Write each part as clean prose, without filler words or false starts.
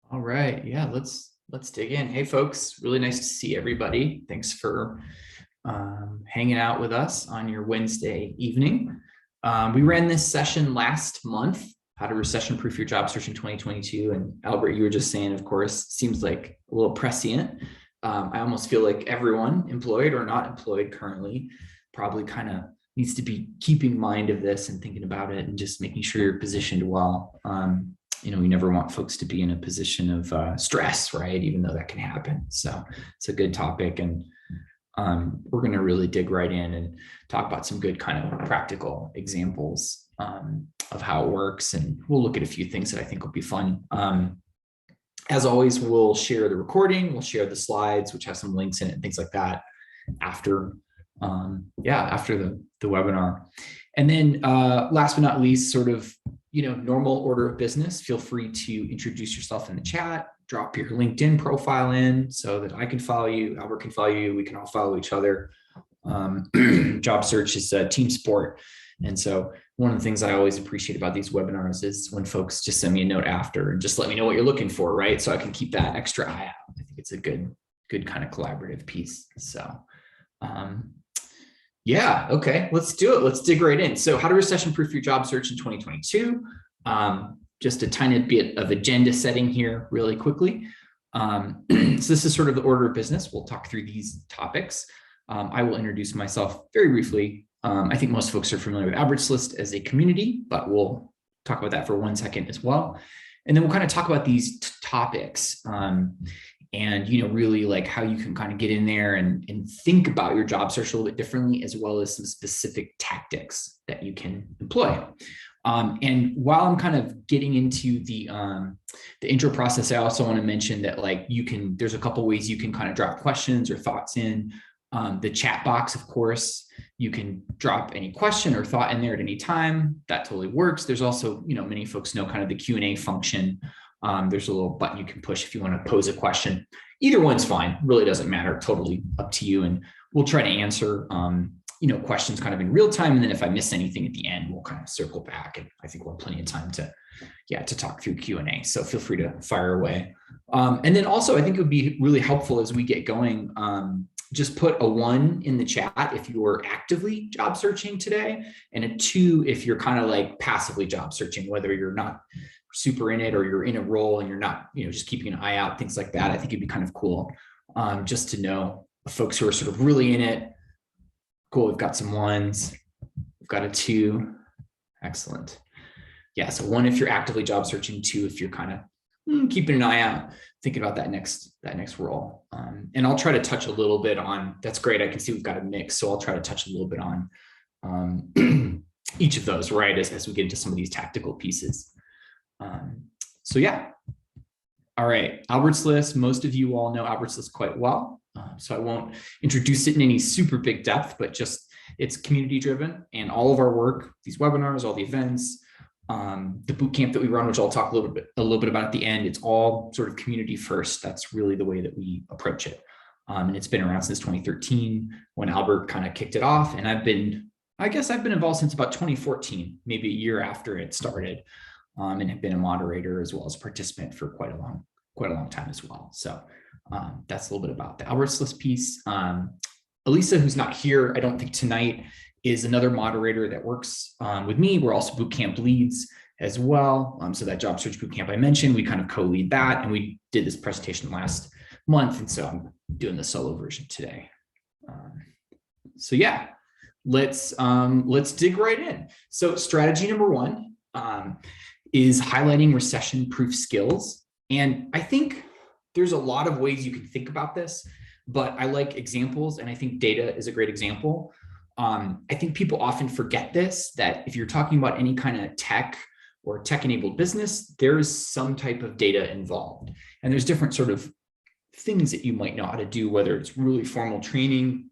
All right. Yeah, let's dig in. Hey, folks, really nice to see everybody. Thanks for hanging out with us on your Wednesday evening. We ran this session last month, how to recession-proof your job search in 2022. And Albert, you were just saying, of course, seems like a little prescient. I almost feel like everyone, employed or not employed currently, probably kind of needs to be keeping mind of this and thinking about it and just making sure you're positioned well. We never want folks to be in a position of stress, right? Even though that can happen. So it's a good topic. And we're going to really dig right in and talk about some good kind of practical examples of how it works. And we'll look at a few things that I think will be fun. As always, we'll share the recording, we'll share the slides, which have some links in it and things like that after the webinar. And then last but not least, sort of, normal order of business, feel free to introduce yourself in the chat, drop your LinkedIn profile in so that I can follow you, Albert can follow you, we can all follow each other. Job search is a team sport. And so one of the things I always appreciate about these webinars is when folks just send me a note after and just let me know what you're looking for, right? So I can keep that extra eye out. I think it's a good kind of collaborative piece. So yeah, okay, let's do it. Let's dig right in. So how to recession-proof your job search in 2022. Just a tiny bit of agenda setting here really quickly. So this is sort of the order of business. We'll talk through these topics. I will introduce myself very briefly. I think most folks are familiar with Albert's List as a community, but we'll talk about that for 1 second as well. And then we'll kind of talk about these topics and really like how you can kind of get in there and think about your job search a little bit differently, as well as some specific tactics that you can employ. And while I'm kind of getting into the intro process, I also want to mention that there's a couple ways you can kind of drop questions or thoughts in. The chat box, of course, you can drop any question or thought in there at any time. That totally works. There's also, many folks know kind of the Q&A function. There's a little button you can push if you want to pose a question. Either one's fine, really doesn't matter, totally up to you. And we'll try to answer, questions kind of in real time. And then if I miss anything at the end, we'll kind of circle back. And I think we'll have plenty of time to talk through Q&A. So feel free to fire away. And then also, I think it would be really helpful as we get going, just put a 1 in the chat if you are actively job searching today, and a 2 if you're kind of like passively job searching, whether you're not super in it or you're in a role and you're not, just keeping an eye out, things like that. I think it'd be kind of cool just to know folks who are sort of really in it. Cool, we've got some 1s, we've got a 2, excellent. Yeah, so 1 if you're actively job searching, 2 if you're kind of keeping an eye out, thinking about that next role. And I'll try to touch a little bit on, that's great, I can see we've got a mix, so I'll try to touch a little bit on each of those, right, as we get into some of these tactical pieces. So yeah, all right, Albert's List, most of you all know Albert's List quite well, so I won't introduce it in any super big depth, but just it's community driven, and all of our work, these webinars, all the events, the boot camp that we run, which I'll talk a little bit about at the end, it's all sort of community first. That's really the way that we approach it. And it's been around since 2013 when Albert kind of kicked it off. And I've been involved since about 2014, maybe a year after it started, and have been a moderator as well as a participant for quite a long time as well. So that's a little bit about the Albert's List piece. Elisa, who's not here, I don't think tonight, is another moderator that works with me. We're also bootcamp leads as well. So that job search bootcamp I mentioned, we kind of co-lead that, and we did this presentation last month, and so I'm doing the solo version today. So yeah, let's dig right in. So strategy number 1 is highlighting recession-proof skills, and I think there's a lot of ways you can think about this, but I like examples, and I think data is a great example. I think people often forget this, that if you're talking about any kind of tech or tech-enabled business, there's some type of data involved. And there's different sort of things that you might know how to do, whether it's really formal training,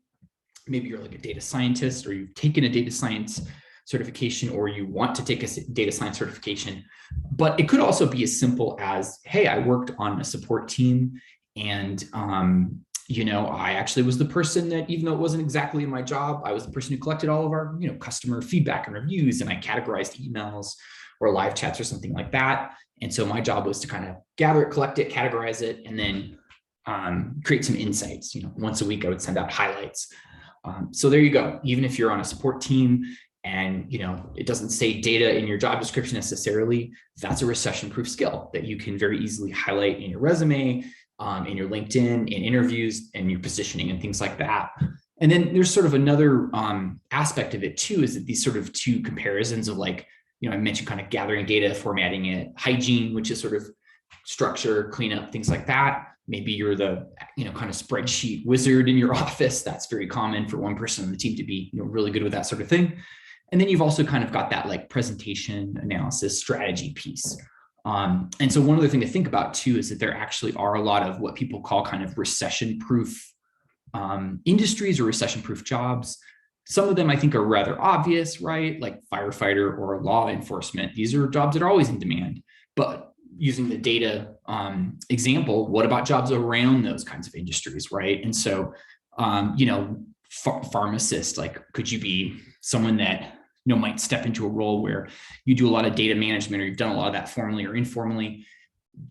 maybe you're like a data scientist, or you've taken a data science certification, or you want to take a data science certification. But it could also be as simple as, hey, I worked on a support team, and I actually was the person that, even though it wasn't exactly in my job, I was the person who collected all of our, customer feedback and reviews, and I categorized emails, or live chats or something like that. And so my job was to kind of gather it, collect it, categorize it, and then create some insights. Once a week I would send out highlights. So there you go. Even if you're on a support team and it doesn't say data in your job description necessarily, that's a recession-proof skill that you can very easily highlight in your resume, in your LinkedIn, in interviews, and your positioning and things like that. And then there's sort of another aspect of it too, is that these sort of two comparisons of like, I mentioned kind of gathering data, formatting it, hygiene, which is sort of structure, cleanup, things like that. Maybe you're the, kind of spreadsheet wizard in your office. That's very common for one person on the team to be, really good with that sort of thing. And then you've also kind of got that like presentation, analysis, strategy piece. And so one other thing to think about too is that there actually are a lot of what people call kind of recession-proof industries or recession-proof jobs. Some of them I think are rather obvious, right? Like firefighter or law enforcement. These are jobs that are always in demand. But using the data example, what about jobs around those kinds of industries, right? And so, pharmacist, like, could you be someone that might step into a role where you do a lot of data management, or you've done a lot of that formally or informally?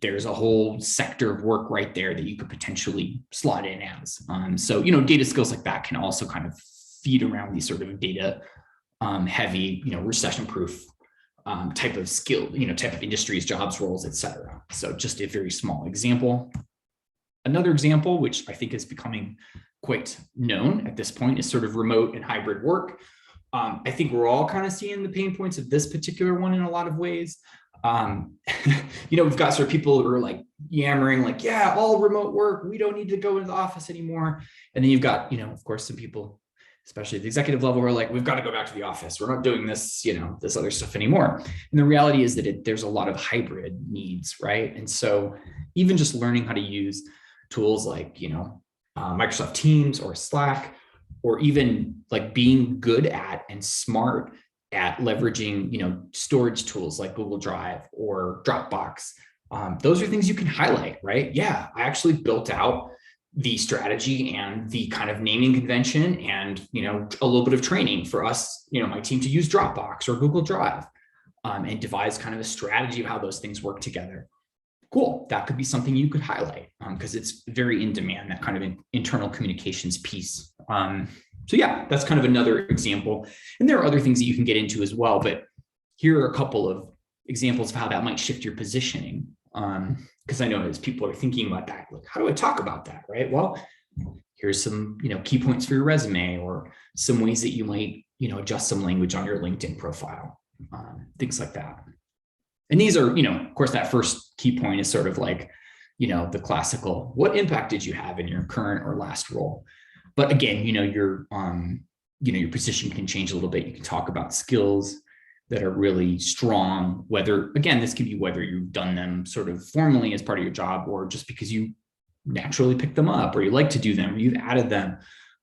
There's a whole sector of work right there that you could potentially slot in as. So, data skills like that can also kind of feed around these sort of data heavy, recession-proof type of skill, type of industries, jobs, roles, et cetera. So just a very small example. Another example, which I think is becoming quite known at this point, is sort of remote and hybrid work. I think we're all kind of seeing the pain points of this particular one in a lot of ways. We've got sort of people who are like yammering, like, yeah, all remote work, we don't need to go into the office anymore. And then you've got, of course, some people, especially at the executive level, who are like, we've got to go back to the office. We're not doing this, this other stuff anymore. And the reality is that there's a lot of hybrid needs, right? And so even just learning how to use tools like, Microsoft Teams or Slack, or even like being good at and smart at leveraging, storage tools like Google Drive or Dropbox. Those are things you can highlight, right? Yeah, I actually built out the strategy and the kind of naming convention and, a little bit of training for us, my team, to use Dropbox or Google Drive, and devise kind of a strategy of how those things work together. Cool. That could be something you could highlight because it's very in demand, that kind of internal communications piece. So yeah, that's kind of another example. And there are other things that you can get into as well, but here are a couple of examples of how that might shift your positioning. Because I know as people are thinking about that, like, how do I talk about that, right? Well, here's some, key points for your resume, or some ways that you might, adjust some language on your LinkedIn profile, things like that. And these are, of course, that first key point is sort of like, the classical, what impact did you have in your current or last role? But again, your position can change a little bit. You can talk about skills that are really strong, whether, again, this can be whether you've done them sort of formally as part of your job, or just because you naturally pick them up, or you like to do them, or you've added them.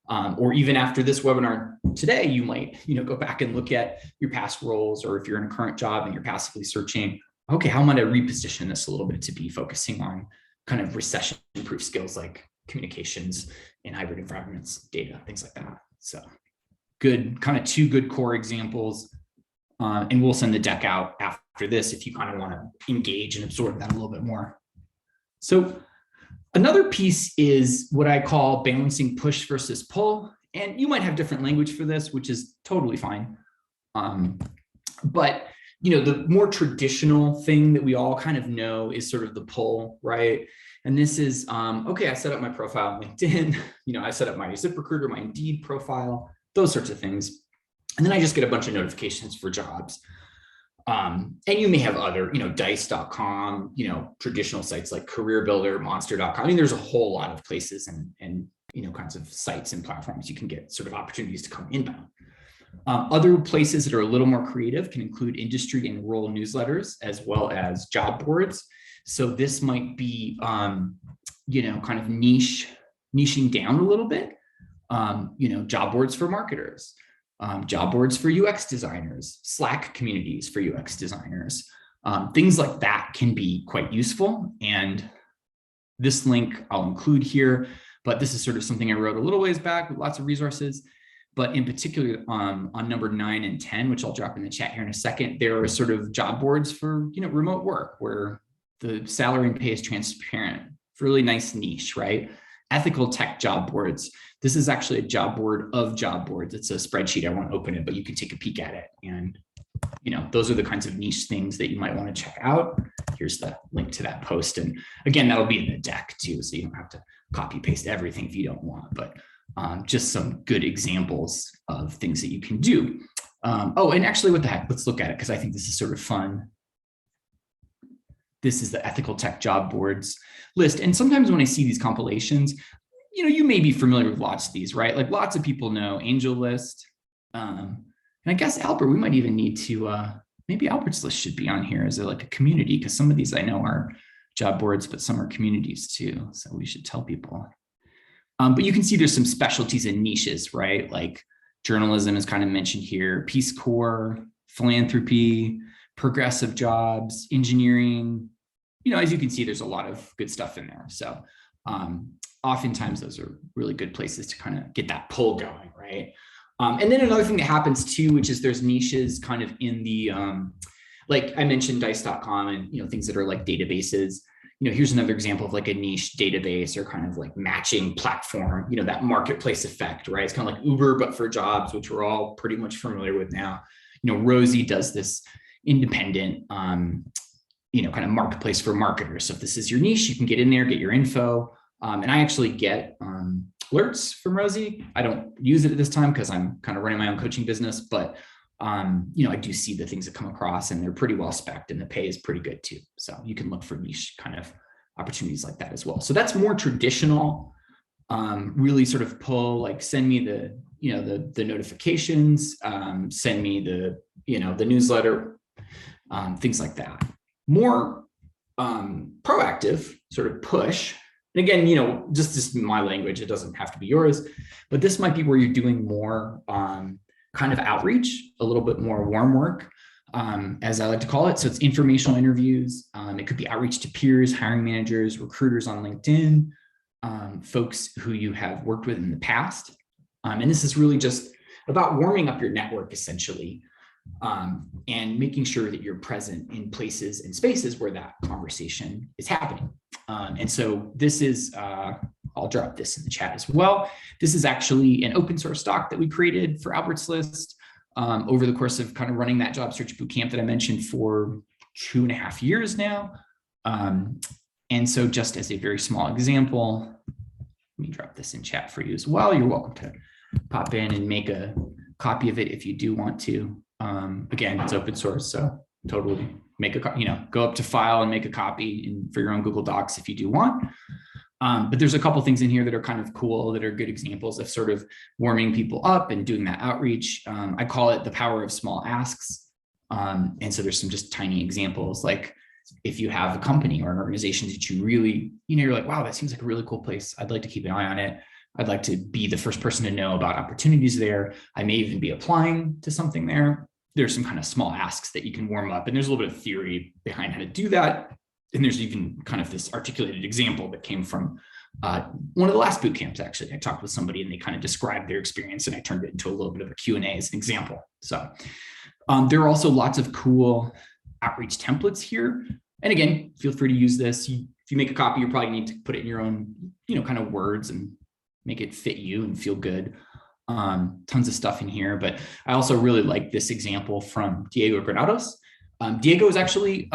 Or even after this webinar today, you might, go back and look at your past roles, or if you're in a current job and you're passively searching, okay, how am I going to reposition this a little bit to be focusing on kind of recession-proof skills like communications in hybrid environments, data, things like that. So good, kind of two good core examples. And we'll send the deck out after this if you kind of want to engage and absorb that a little bit more. So another piece is what I call balancing push versus pull. And you might have different language for this, which is totally fine. But the more traditional thing that we all kind of know is sort of the pull, right? And this is, okay, I set up my profile on LinkedIn, I set up my ZipRecruiter, my Indeed profile, those sorts of things. And then I just get a bunch of notifications for jobs. And you may have other, dice.com, traditional sites like Career Builder, Monster.com. I mean, there's a whole lot of places and kinds of sites and platforms you can get sort of opportunities to come inbound. Other places that are a little more creative can include industry and role newsletters, as well as job boards. So this might be, kind of niching down a little bit, job boards for marketers, job boards for UX designers, Slack communities for UX designers, things like that can be quite useful. And this link I'll include here, but this is sort of something I wrote a little ways back with lots of resources. But in particular, on number 9 and 10, which I'll drop in the chat here in a second, there are sort of job boards for, remote work where the salary and pay is transparent. Really nice niche, right? Ethical tech job boards. This is actually a job board of job boards. It's a spreadsheet. I won't open it, but you can take a peek at it. And, those are the kinds of niche things that you might want to check out. Here's the link to that post. And again, that'll be in the deck too. So you don't have to copy paste everything if you don't want, but just some good examples of things that you can do. Oh, and actually, what the heck? Let's look at it because I think this is sort of fun. This is the ethical tech job boards list. And sometimes when I see these compilations, you may be familiar with lots of these, right? Like lots of people know Angel List. And I guess Albert, we might even need to, maybe Albert's List should be on here as a community, because some of these I know are job boards, but some are communities too. So we should tell people. But you can see there's some specialties and niches, right? Like journalism is kind of mentioned here, Peace Corps, philanthropy, progressive jobs, engineering. As you can see, there's a lot of good stuff in there. So oftentimes those are really good places to kind of get that pull going, right? And then another thing that happens too, which is there's niches kind of in the, like I mentioned dice.com and, things that are like databases. Here's another example of like a niche database or kind of like matching platform, that marketplace effect, right? It's kind of like Uber, but for jobs, which we're all pretty much familiar with now. Rosie does this independent, kind of marketplace for marketers. So if this is your niche, you can get in there, get your info. And I actually get alerts from Rosie. I don't use it at this time because I'm kind of running my own coaching business, but I do see the things that come across and they're pretty well spec'd and the pay is pretty good too. So you can look for niche kind of opportunities like that as well. So that's more traditional, really sort of pull, like send me the, the notifications, send me the, the newsletter, things like that. More proactive sort of push. And again, just my language, it doesn't have to be yours, but this might be where you're doing more kind of outreach, a little bit more warm work, as I like to call it. So it's informational interviews. It could be outreach to peers, hiring managers, recruiters on LinkedIn, folks who you have worked with in the past. And this is really just about warming up your network, essentially, and making sure that you're present in places and spaces where that conversation is happening. And so this is, I'll drop this in the chat as well. This is actually an open source doc that we created for Albert's List over the course of kind of running that job search bootcamp that I mentioned for 2.5 years now. And so just as a very small example, let me drop this in chat for you as well. You're welcome to pop in and make a copy of it if you do want to. Again, it's open source, so totally make a, go up to file and make a copy for your own Google Docs if you do want. But there's a couple things in here that are kind of cool, that are good examples of sort of warming people up and doing that outreach. I call it the power of small asks. And so there's some just tiny examples, like if you have a company or an organization that you really, you're like, wow, that seems like a really cool place. I'd like to keep an eye on it. I'd like to be the first person to know about opportunities there. I may even be applying to something there. There's some kind of small asks that you can warm up. And there's a little bit of theory behind how to do that. And there's even kind of this articulated example that came from one of the last boot camps, actually. I talked with somebody and they kind of described their experience and I turned it into a little bit of a Q&A as an example. So there are also lots of cool outreach templates here. And again, feel free to use this. If you make a copy, you probably need to put it in your own, kind of words and make it fit you and feel good. Tons of stuff in here, but I also really like this example from Diego Granados. Diego is actually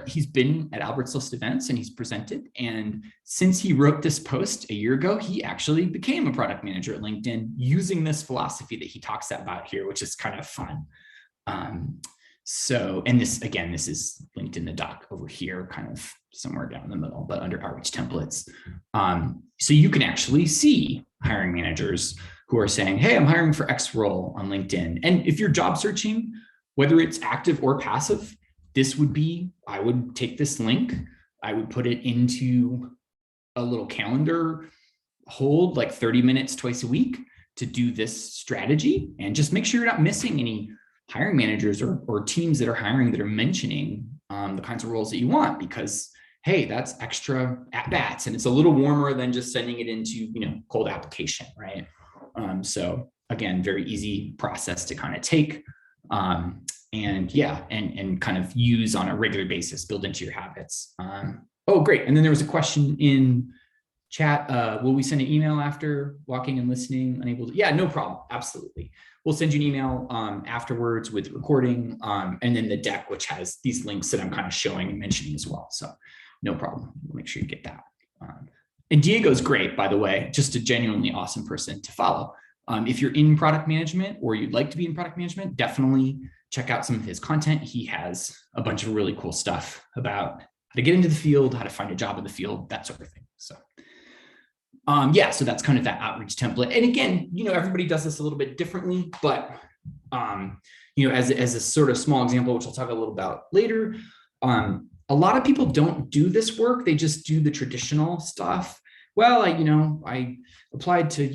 he's been at Albert's List events and he's presented. And since he wrote this post a year ago, he actually became a product manager at LinkedIn using this philosophy that he talks about here, which is kind of fun. So, and this, again, this is linked in the doc over here, kind of somewhere down in the middle, but under outreach templates. So you can actually see hiring managers who are saying, hey, I'm hiring for X role on LinkedIn. And if you're job searching, whether it's active or passive, this would be, I would take this link, I would put it into a little calendar hold, like 30 minutes twice a week to do this strategy, and just make sure you're not missing any hiring managers or teams that are hiring that are mentioning the kinds of roles that you want, because hey, that's extra at bats and it's a little warmer than just sending it into, cold application, right? So again, very easy process to kind of take. And yeah, and kind of use on a regular basis, build into your habits. Oh, great. And then there was a question in chat. Will we send an email after walking and listening? Unable to? Yeah, no problem. Absolutely. We'll send you an email afterwards with recording, and then the deck, which has these links that I'm kind of showing and mentioning as well. So no problem. We'll make sure you get that. And Diego's great, by the way, just a genuinely awesome person to follow. If you're in product management or you'd like to be in product management, definitely check out some of his content. He has a bunch of really cool stuff about how to get into the field, how to find a job in the field, that sort of thing. So yeah, so that's kind of that outreach template. And again, everybody does this a little bit differently, but as a sort of small example, which I'll talk a little about later, a lot of people don't do this work. They just do the traditional stuff. Well, I applied to,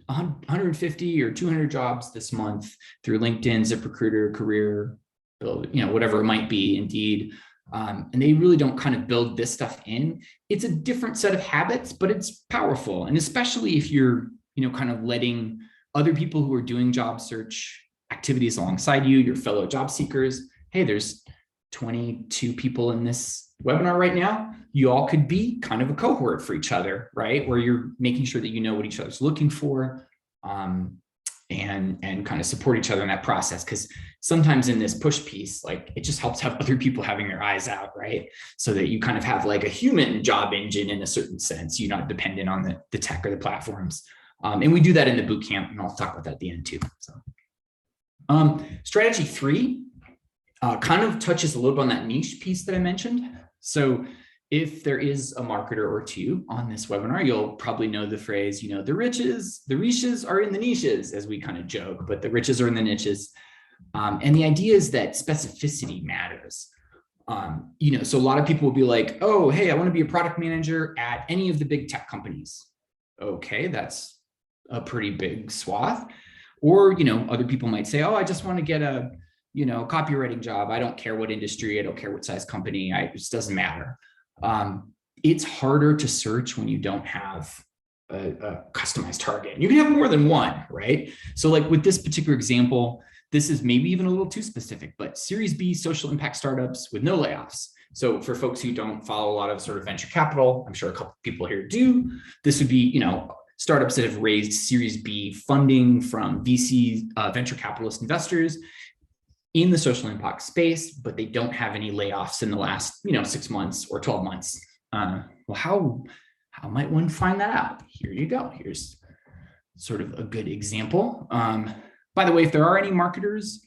150 or 200 jobs this month through LinkedIn, ZipRecruiter, Career, whatever it might be, Indeed. And they really don't kind of build this stuff in. It's a different set of habits, but it's powerful. And especially if you're, kind of letting other people who are doing job search activities alongside you, your fellow job seekers, hey, there's 22 people in this webinar right now. You all could be kind of a cohort for each other, right? Where you're making sure that you know what each other's looking for, and kind of support each other in that process. Because sometimes in this push piece, like it just helps have other people having their eyes out, right? So that you kind of have like a human job engine in a certain sense. You're not dependent on the tech or the platforms. And we do that in the boot camp, and I'll talk about that at the end too. So strategy 3 kind of touches a little bit on that niche piece that I mentioned. So if there is a marketer or two on this webinar, you'll probably know the phrase, the riches are in the niches, as we kind of joke, but the riches are in the niches. And the idea is that specificity matters. So a lot of people will be like, oh, hey, I want to be a product manager at any of the big tech companies. Okay, that's a pretty big swath. Or, other people might say, oh, I just want to get a copywriting job. I don't care what industry, I don't care what size company, it just doesn't matter. It's harder to search when you don't have a customized target. You can have more than one, right? So like with this particular example, this is maybe even a little too specific, but Series B social impact startups with no layoffs. So for folks who don't follow a lot of sort of venture capital, I'm sure a couple of people here do, this would be, startups that have raised Series B funding from VC venture capitalist investors in the social impact space, but they don't have any layoffs in the last, 6 months or 12 months. Well, how might one find that out? Here you go. Here's sort of a good example. By the way, if there are any marketers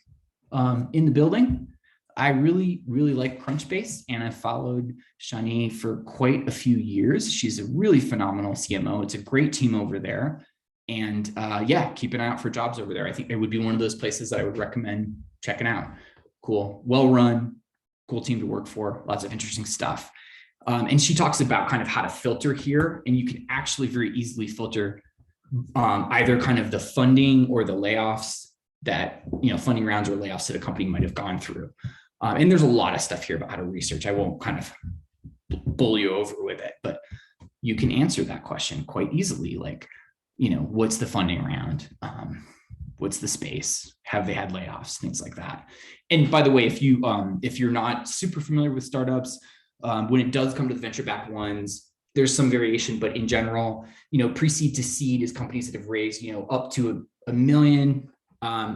in the building, I really, really like Crunchbase, and I followed Shani for quite a few years. She's a really phenomenal CMO. It's a great team over there. And yeah, keep an eye out for jobs over there. I think it would be one of those places that I would recommend checking out. Cool, well-run, cool team to work for, lots of interesting stuff. And she talks about kind of how to filter here, and you can actually very easily filter either kind of the funding or the layoffs that, funding rounds or layoffs that a company might have gone through. And there's a lot of stuff here about how to research. I won't kind of bull you over with it, but you can answer that question quite easily. Like, what's the funding round? What's the space? Have they had layoffs? Things like that. And by the way, if you're not super familiar with startups, when it does come to the venture-backed ones, there's some variation, but in general, pre-seed to seed is companies that have raised, up to a million.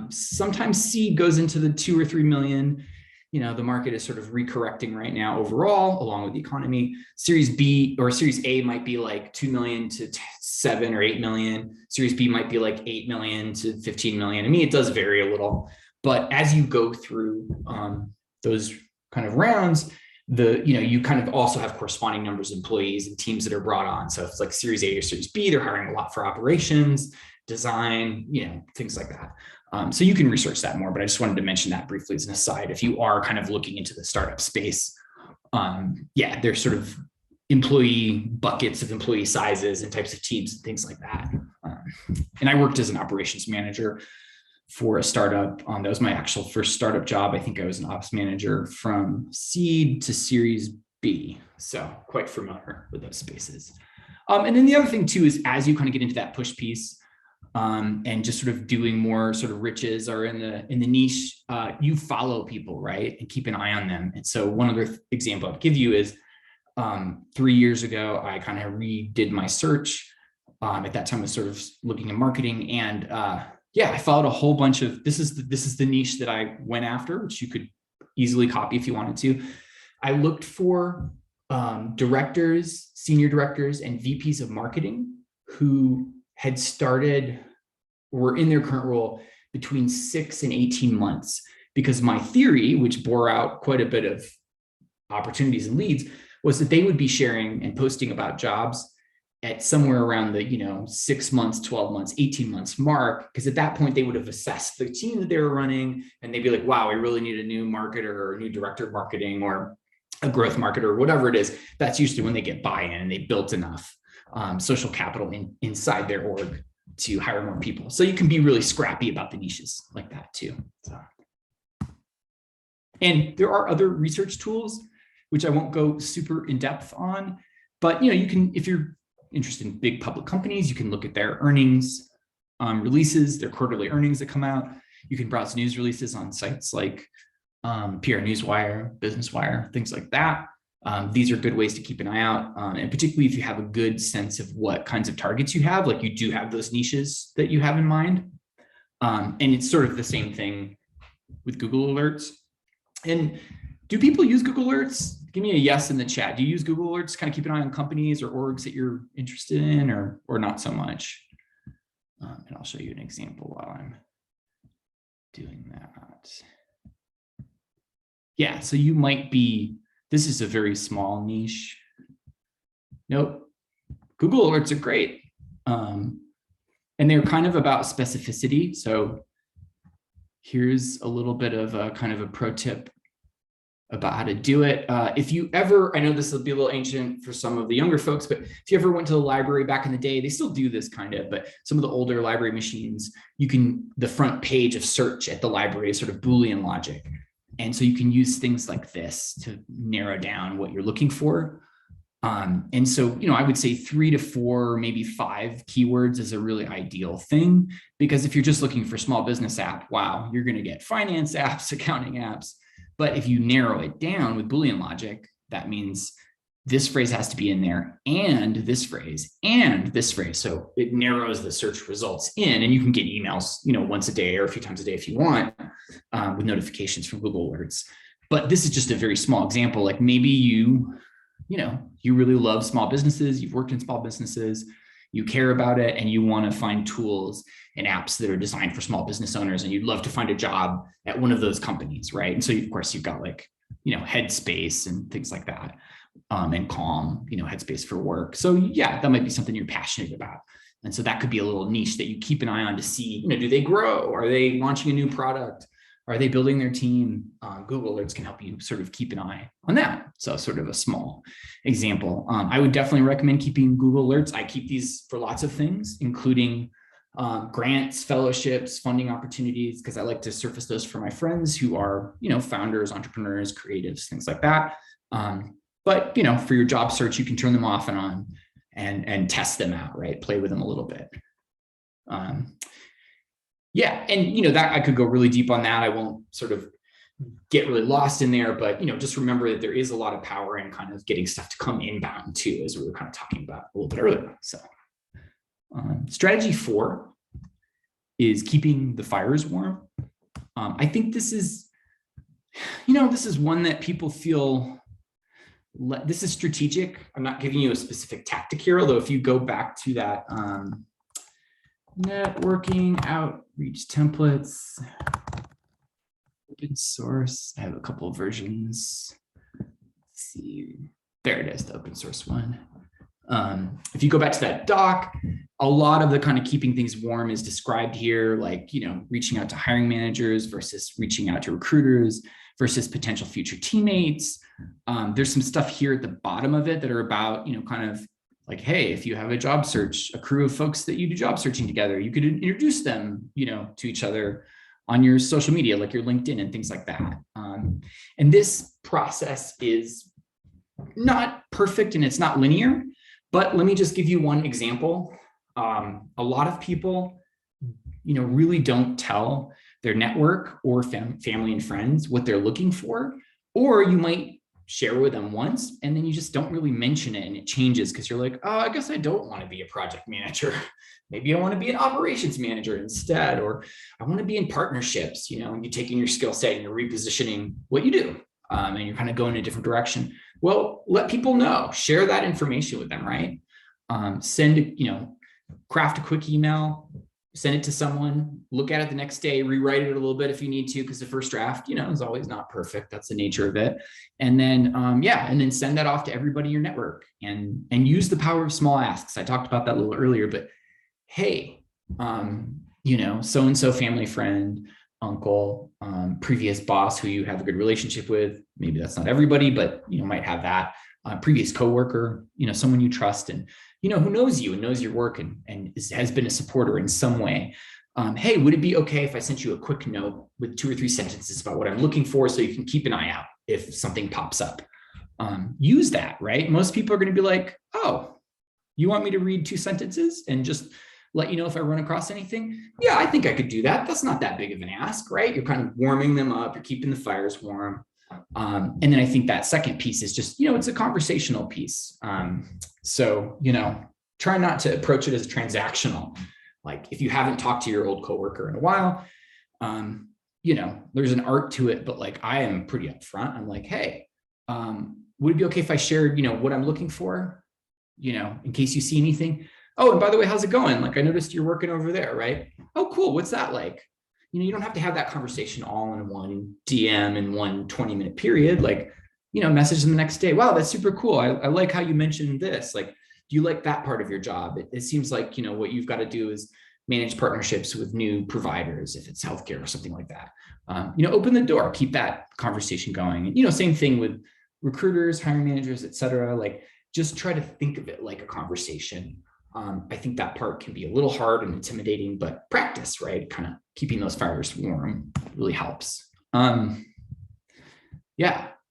Sometimes seed goes into the 2 or 3 million. The market is sort of recorrecting right now overall, along with the economy. Series B or Series A might be like 2 million to 7 or 8 million. Series B might be like 8 million to 15 million. I mean, it does vary a little, but as you go through those kind of rounds, you kind of also have corresponding numbers of employees and teams that are brought on. So if it's like Series A or Series B, they're hiring a lot for operations, design, things like that. So you can research that more, but I just wanted to mention that briefly as an aside. If you are kind of looking into the startup space, yeah, there's sort of employee buckets of employee sizes and types of teams and things like that. And I worked as an operations manager for a startup. That was my actual first startup job. I think I was an ops manager from seed to Series B. So quite familiar with those spaces. And then the other thing too is as you kind of get into that push piece, and just sort of doing more sort of riches or in the niche, you follow people, right? And keep an eye on them. And so one other example I'll give you is 3 years ago, I kind of redid my search. At that time I was sort of looking at marketing, and yeah, I followed a whole bunch of, this is the niche that I went after, which you could easily copy if you wanted to. I looked for directors, senior directors, and VPs of marketing who had started, were in their current role between 6 and 18 months, because my theory, which bore out quite a bit of opportunities and leads, was that they would be sharing and posting about jobs at somewhere around the 6 months, 12 months, 18 months mark, because at that point they would have assessed the team that they were running, and they'd be like, wow, we really need a new marketer or a new director of marketing or a growth marketer or whatever it is. That's usually when they get buy-in and they built enough social capital inside their org to hire more people. So you can be really scrappy about the niches like that too. So. And there are other research tools, which I won't go super in depth on, but you can, if you're interested in big public companies, you can look at their earnings releases, their quarterly earnings that come out. You can browse news releases on sites like PR Newswire, Business Wire, things like that. These are good ways to keep an eye out, and particularly if you have a good sense of what kinds of targets you have, like you do have those niches that you have in mind. And it's sort of the same thing with Google Alerts. And do people use Google Alerts? Give me a yes in the chat. Do you use Google Alerts? Kind of keep an eye on companies or orgs that you're interested in, or not so much? And I'll show you an example while I'm doing that. Yeah, so you might be, this is a very small niche. Nope, Google Alerts are great. And they're kind of about specificity. So here's a little bit of a kind of a pro tip about how to do it. If you ever, I know this will be a little ancient for some of the younger folks, but if you ever went to the library back in the day, they still do this kind of, but some of the older library machines, the front page of search at the library is sort of Boolean logic. And so you can use things like this to narrow down what you're looking for. And so, I would say 3 to 4, maybe 5 keywords is a really ideal thing, because if you're just looking for small business app, wow, you're going to get finance apps, accounting apps. But if you narrow it down with Boolean logic, that means this phrase has to be in there, and this phrase, and this phrase. So it narrows the search results in, and you can get emails, once a day or a few times a day if you want, with notifications from Google Alerts. But this is just a very small example. Like maybe you really love small businesses, you've worked in small businesses, you care about it, and you want to find tools and apps that are designed for small business owners, and you'd love to find a job at one of those companies, right? And so of course you've got like, Headspace and things like that, and Calm, Headspace for work. So yeah, that might be something you're passionate about. And so that could be a little niche that you keep an eye on to see, do they grow? Are they launching a new product? Are they building their team? Google Alerts can help you sort of keep an eye on that. So sort of a small example. I would definitely recommend keeping Google Alerts. I keep these for lots of things, including grants, fellowships, funding opportunities, because I like to surface those for my friends who are, founders, entrepreneurs, creatives, things like that. But, for your job search, you can turn them off and on and test them out, right? Play with them a little bit. Yeah, and that I could go really deep on that. I won't sort of get really lost in there, but just remember that there is a lot of power in kind of getting stuff to come inbound too, as we were kind of talking about a little bit earlier. So strategy 4 is keeping the fires warm. I think this is, this is one that people feel, this is strategic. I'm not giving you a specific tactic here, although if you go back to that networking outreach templates, open source, I have a couple of versions. Let's see, there it is, the open source one. If you go back to that doc, a lot of the kind of keeping things warm is described here, like, reaching out to hiring managers versus reaching out to recruiters versus potential future teammates. There's some stuff here at the bottom of it that are about, kind of like, hey, if you have a job search, a crew of folks that you do job searching together, you could introduce them, to each other on your social media, like your LinkedIn and things like that. And this process is not perfect and it's not linear, but let me just give you one example. A lot of people really don't tell their network or family and friends what they're looking for, or you might share with them once and then you just don't really mention it and it changes because you're like, oh, I guess I don't want to be a project manager. Maybe I want to be an operations manager instead, or I want to be in partnerships. You're taking your skill set and you're repositioning what you do, and you're kind of going in a different direction. Well, let people know, share that information with them, right? Craft a quick email, send it to someone, look at it the next day, rewrite it a little bit if you need to, because the first draft, is always not perfect. That's the nature of it. And then, and then send that off to everybody in your network and use the power of small asks. I talked about that a little earlier, but hey, so-and-so family friend, uncle, previous boss who you have a good relationship with. Maybe that's not everybody, but might have that. Previous coworker, someone you trust and who knows you and knows your work and has been a supporter in some way. Hey, would it be okay if I sent you a quick note with 2 or 3 sentences about what I'm looking for so you can keep an eye out if something pops up? Use that, right? Most people are going to be like, oh, you want me to read 2 sentences and just let you know if I run across anything? Yeah, I think I could do that. That's not that big of an ask, right? You're kind of warming them up. You're keeping the fires warm. And then I think that second piece is just, it's a conversational piece. Try not to approach it as transactional. Like if you haven't talked to your old coworker in a while, there's an art to it, but like I am pretty upfront. I'm like, hey, would it be okay if I shared, what I'm looking for, in case you see anything? Oh, and by the way, how's it going? Like I noticed you're working over there, right? Oh, cool. What's that like? You don't have to have that conversation all in one DM in one 20-minute period. Like, message them the next day. Wow, that's super cool. I like how you mentioned this. Like, do you like that part of your job? It seems like, what you've got to do is manage partnerships with new providers, if it's healthcare or something like that. Open the door, keep that conversation going. And, same thing with recruiters, hiring managers, et cetera. Like, just try to think of it like a conversation. I think that part can be a little hard and intimidating, but practice, right? Kind of keeping those fires warm really helps.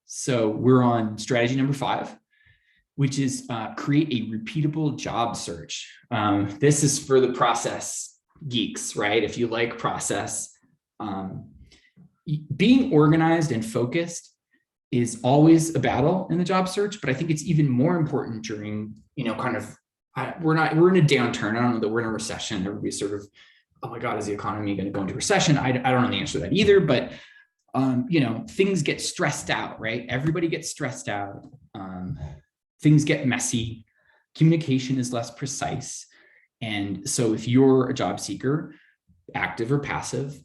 So we're on strategy number 5, which is create a repeatable job search. This is for the process geeks, right? If you like process, being organized and focused is always a battle in the job search, but I think it's even more important during, we're in a downturn. I don't know that we're in a recession. Everybody's sort of, oh my God, is the economy going to go into recession? I don't know the answer to that either, but things get stressed out, right? Everybody gets stressed out. Things get messy. Communication is less precise. And so if you're a job seeker, active or passive,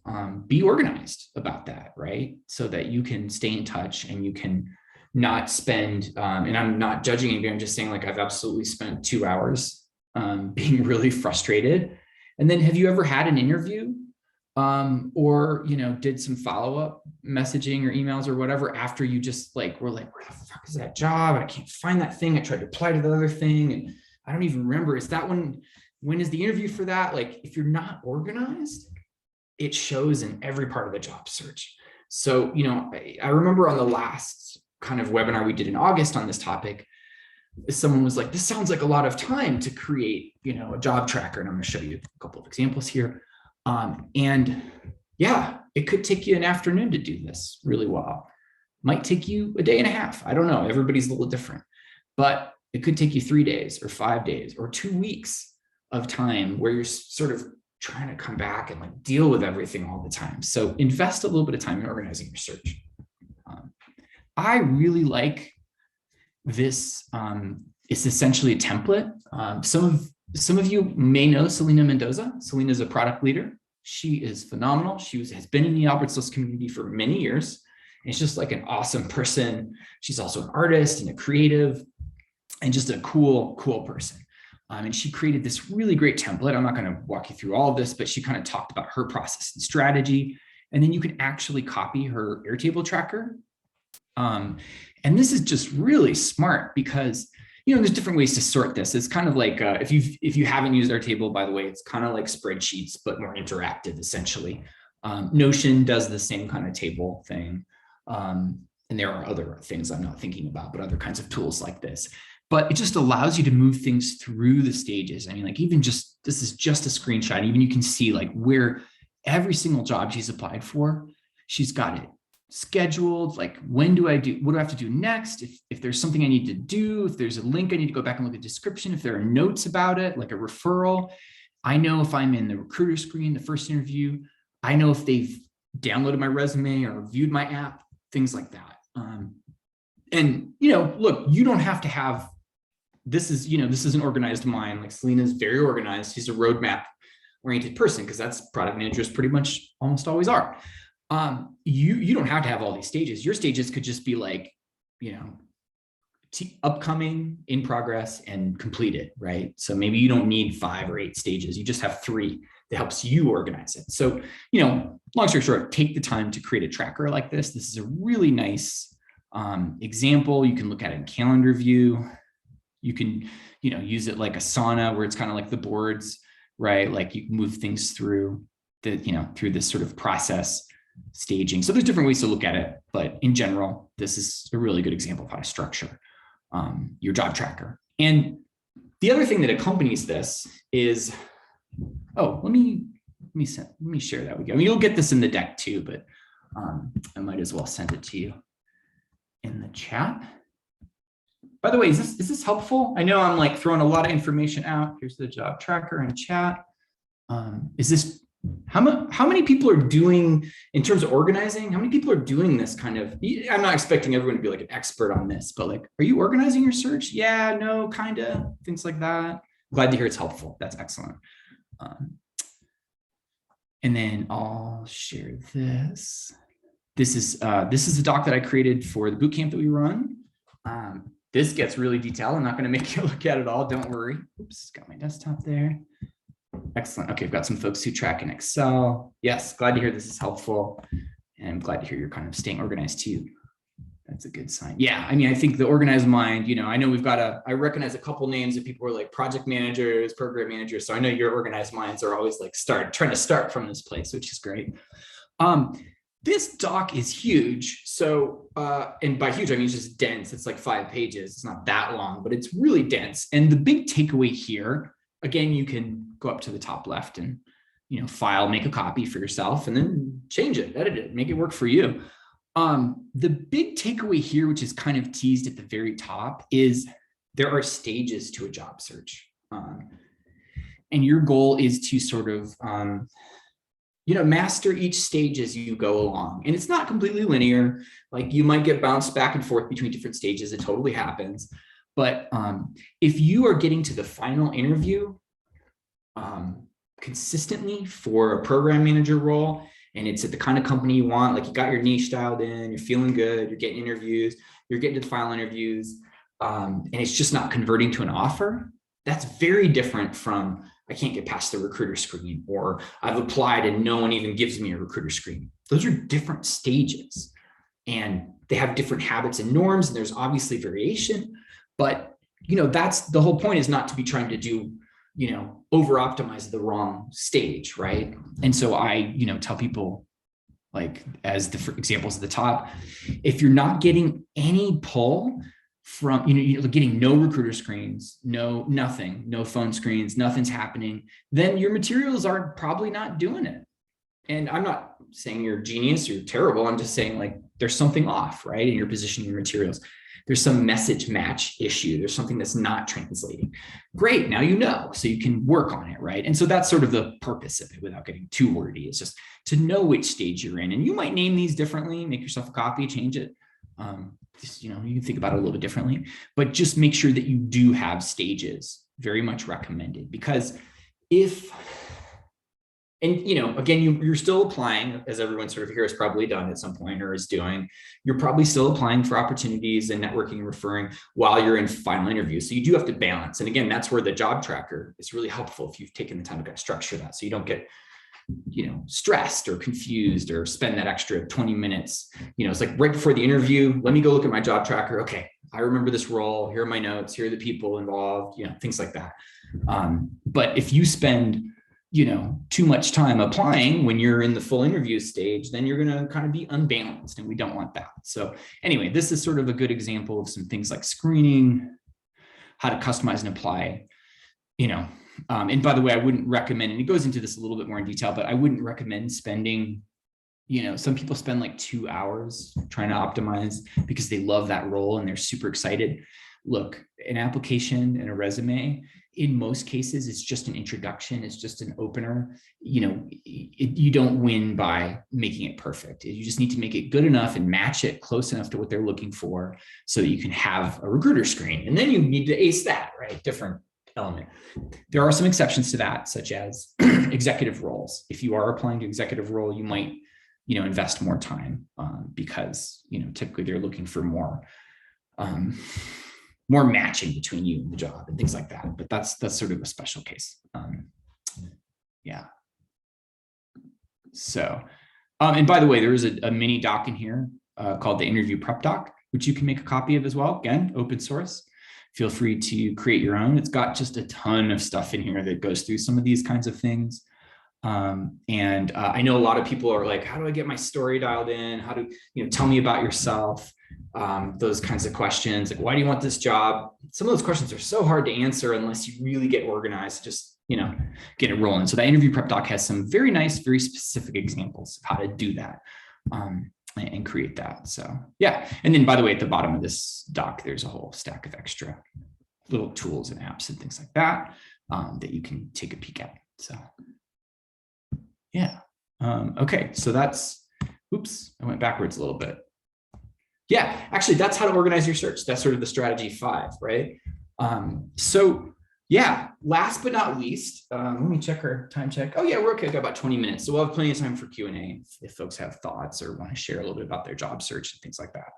be organized about that, right? So that you can stay in touch and you can not spend, and I'm not judging anybody, I'm just saying like I've absolutely spent 2 hours being really frustrated. And then have you ever had an interview or, did some follow-up messaging or emails or whatever after you just were like, where the fuck is that job? I can't find that thing. I tried to apply to the other thing and I don't even remember. Is that when is the interview for that? Like if you're not organized, it shows in every part of the job search. So, I remember on the last kind of webinar we did in August on this topic, someone was like, this sounds like a lot of time to create, a job tracker. And I'm going to show you a couple of examples here. It could take you an afternoon to do this really well. Might take you a day and a half. I don't know. Everybody's a little different, but it could take you 3 days or 5 days or 2 weeks of time where you're sort of trying to come back and deal with everything all the time. So invest a little bit of time in organizing your search. I really like this. It's essentially a template. Some of you may know Selena Mendoza. Selena is a product leader. She is phenomenal. She has been in the Albert's List community for many years. And she's just an awesome person. She's also an artist and a creative and just a cool person. And she created this really great template. I'm not going to walk you through all of this, but she kind of talked about her process and strategy. And then you can actually copy her Airtable tracker. And this is just really smart because, there's different ways to sort this. It's kind of like, if you haven't used Airtable, by the way, it's kind of like spreadsheets, but more interactive, essentially. Notion does the same kind of table thing. And there are other things I'm not thinking about, but other kinds of tools like this. But it just allows you to move things through the stages. I mean, like even just, this is just a screenshot. Even you can see like where every single job she's applied for, she's got it scheduled. Like, when do I do, what do I have to do next? If there's something I need to do, if there's a link, I need to go back and look at the description. If there are notes about it, like a referral, I know if I'm in the recruiter screen, the first interview, I know if they've downloaded my resume or viewed my app, things like that. And, look, you don't have to have, this is an organized mind. Like Selena's very organized. She's a roadmap oriented person, because that's product managers pretty much almost always are. You don't have to have all these stages. Your stages could just be like, upcoming, in progress, and completed, right? So maybe you don't need 5 or 8 stages. You just have 3 that helps you organize it. So, long story short, take the time to create a tracker like this. This is a really nice example. You can look at it in calendar view. You can, use it like Asana, where it's kind of like the boards, right? Like you can move things through the, through this sort of process staging. So there's different ways to look at it, but in general, this is a really good example of how to structure your job tracker. And the other thing that accompanies this is, let me share that with you. I mean, you'll get this in the deck too, but I might as well send it to you in the chat. By the way, is this helpful? I know I'm like throwing a lot of information out. Here's the job tracker in chat. Is this, how many people are doing, in terms of organizing, how many people are doing this kind of, I'm not expecting everyone to be like an expert on this, but like, are you organizing your search? Yeah, no, kind of, things like that. Glad to hear it's helpful. That's excellent. And then I'll share this. This is a doc that I created for the bootcamp that we run. This gets really detailed. I'm not going to make you look at it all. Don't worry. Oops, got my desktop there. Excellent. Okay, I've got some folks who track in Excel. Yes, glad to hear this is helpful. And I'm glad to hear you're kind of staying organized too. That's a good sign. Yeah, I mean, I think the organized mind, I know I recognize a couple names of people who are like project managers, program managers. So I know your organized minds are always like trying to start from this place, which is great. This doc is huge. So, and by huge, I mean, it's just dense. It's like 5 pages. It's not that long, but it's really dense. And the big takeaway here, again, you can go up to the top left and, file, make a copy for yourself, and then change it, edit it, make it work for you. The big takeaway here, which is kind of teased at the very top, is there are stages to a job search. And your goal is to sort of, master each stage as you go along. And it's not completely linear. Like you might get bounced back and forth between different stages. It totally happens. But if you are getting to the final interview consistently for a program manager role, and it's at the kind of company you want, like you got your niche dialed in, you're feeling good, you're getting interviews, you're getting to the final interviews, and it's just not converting to an offer, that's very different from, I can't get past the recruiter screen, or I've applied and no one even gives me a recruiter screen. Those are different stages, and they have different habits and norms, and there's obviously variation, but that's the whole point, is not to be trying to do, over optimize the wrong stage, right? And so I, tell people, like, as the examples at the top, if you're not getting any pull from, you're getting no recruiter screens, nothing, no phone screens, nothing's happening, then your materials are probably not doing it. And I'm not saying you're a genius, you're terrible. I'm just saying, like, there's something off, right? In your positioning your materials. There's some message match issue. There's something that's not translating. Great, now you know, so you can work on it, right? And so that's sort of the purpose of it, without getting too wordy. It's just to know which stage you're in. And you might name these differently, make yourself a copy, change it. Just, you can think about it a little bit differently, but just make sure that you do have stages. Very much recommended, because again, you're still applying, as everyone sort of here has probably done at some point or is doing, you're probably still applying for opportunities and networking and referring while you're in final interviews. So you do have to balance. And again, that's where the job tracker is really helpful, if you've taken the time to kind of structure that, so you don't get, stressed or confused or spend that extra 20 minutes. It's like right before the interview, let me go look at my job tracker. Okay, I remember this role. Here are my notes. Here are the people involved, things like that. But if you spend too much time applying when you're in the full interview stage, then you're going to kind of be unbalanced, and we don't want that. So anyway, this is sort of a good example of some things like screening, how to customize and apply, and by the way, I wouldn't recommend, and it goes into this a little bit more in detail, but I wouldn't recommend spending, some people spend like 2 hours trying to optimize because they love that role and they're super excited. Look, an application and a resume, in most cases, it's just an introduction. It's just an opener. You don't win by making it perfect. You just need to make it good enough and match it close enough to what they're looking for so that you can have a recruiter screen. And then you need to ace that, right? Different element. There are some exceptions to that, such as executive roles. If you are applying to executive role, you might, invest more time because, typically they're looking for more matching between you and the job and things like that. But that's sort of a special case. Yeah. So, and by the way, there is a mini doc in here called the interview prep doc, which you can make a copy of as well. Again, open source. Feel free to create your own. It's got just a ton of stuff in here that goes through some of these kinds of things. And I know a lot of people are like, how do I get my story dialed in? How do, tell me about yourself? Those kinds of questions, like, why do you want this job? Some of those questions are so hard to answer unless you really get organized, just, get it rolling. So that interview prep doc has some very nice, very specific examples of how to do that and create that. So yeah. And then by the way, at the bottom of this doc, there's a whole stack of extra little tools and apps and things like that that you can take a peek at. So yeah. Okay. So that's, oops, I went backwards a little bit. Yeah, actually, that's how to organize your search. That's sort of the strategy 5, right? So yeah, last but not least, let me check our time check. Oh yeah, we're okay. Got about 20 minutes. So we'll have plenty of time for Q&A if folks have thoughts or want to share a little bit about their job search and things like that.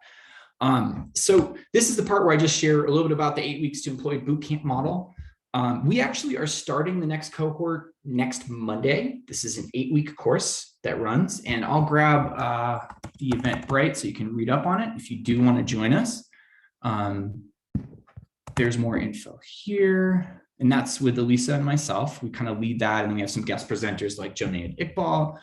So this is the part where I just share a little bit about the 8 weeks to employee bootcamp model. We actually are starting the next cohort next Monday. This is an 8-week course that runs, and I'll grab the Eventbrite so you can read up on it if you do want to join us. There's more info here, and that's with Elisa and myself. We kind of lead that, and then we have some guest presenters like Jonaid Iqbal,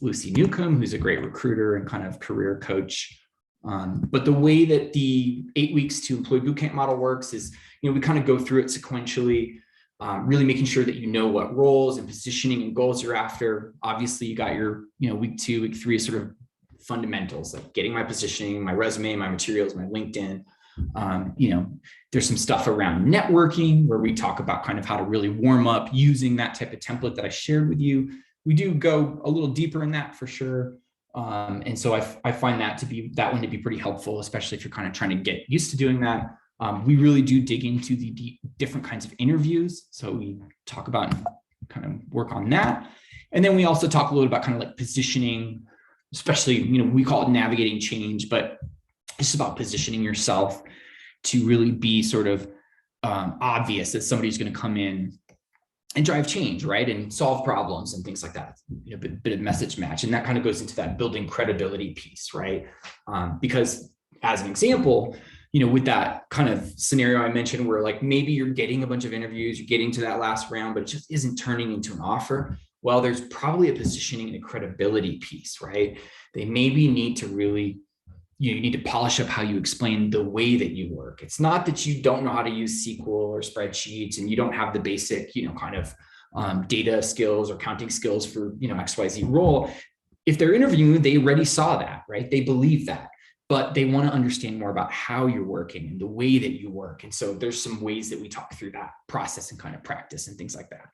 Lucy Newcomb, who's a great recruiter and kind of career coach. But the way that the 8 weeks to employee bootcamp model works is, we kind of go through it sequentially, really making sure that you know what roles and positioning and goals you're after. Obviously, you got your, week 2, week 3 sort of fundamentals, like getting my positioning, my resume, my materials, my LinkedIn. There's some stuff around networking where we talk about kind of how to really warm up using that type of template that I shared with you. We do go a little deeper in that for sure. And so I find that one to be pretty helpful, especially if you're kind of trying to get used to doing that. We really do dig into the different kinds of interviews. So we talk about and kind of work on that. And then we also talk a little about kind of like positioning, especially, we call it navigating change, but it's about positioning yourself to really be sort of obvious that somebody's going to come in and drive change, right? And solve problems and things like that, a bit of message match. And that kind of goes into that building credibility piece, right? Because as an example, with that kind of scenario I mentioned where like maybe you're getting a bunch of interviews, you're getting to that last round, but it just isn't turning into an offer. Well, there's probably a positioning and a credibility piece, right? They maybe need to really, you need to polish up how you explain the way that you work. It's not that you don't know how to use SQL or spreadsheets and you don't have the basic, kind of data skills or counting skills for, XYZ role. If they're interviewing, they already saw that, right? They believe that, but they want to understand more about how you're working and the way that you work. And so there's some ways that we talk through that process and kind of practice and things like that.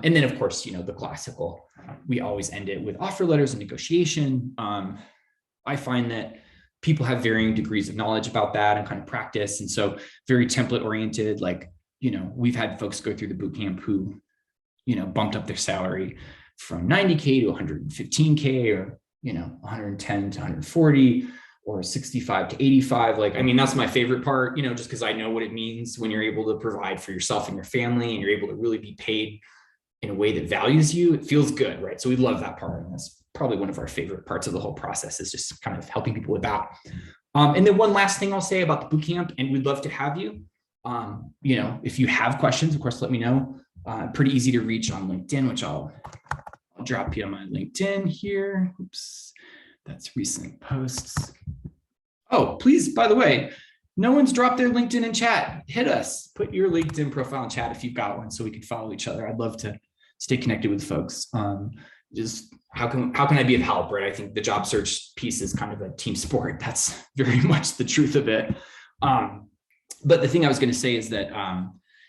And then of course, the classical, we always end it with offer letters and negotiation. I find that people have varying degrees of knowledge about that and kind of practice. And so very template oriented, like, we've had folks go through the bootcamp who, bumped up their salary from 90K to 115K or, 110 to 140 or 65 to 85. Like, that's my favorite part, just because I know what it means when you're able to provide for yourself and your family and you're able to really be paid in a way that values you. It feels good, right? So we love that part. And that's probably one of our favorite parts of the whole process, is just kind of helping people with that. And then one last thing I'll say about the bootcamp, and we'd love to have you, if you have questions, of course, let me know. Pretty easy to reach on LinkedIn, which I'll drop you on my LinkedIn here. Oops, that's recent posts. Oh, please, by the way, no one's dropped their LinkedIn in chat. Hit us, put your LinkedIn profile in chat if you've got one so we can follow each other. I'd love to stay connected with folks. Just how can I be of help, right? I think the job search piece is kind of a team sport. That's very much the truth of it. But the thing I was going to say is that,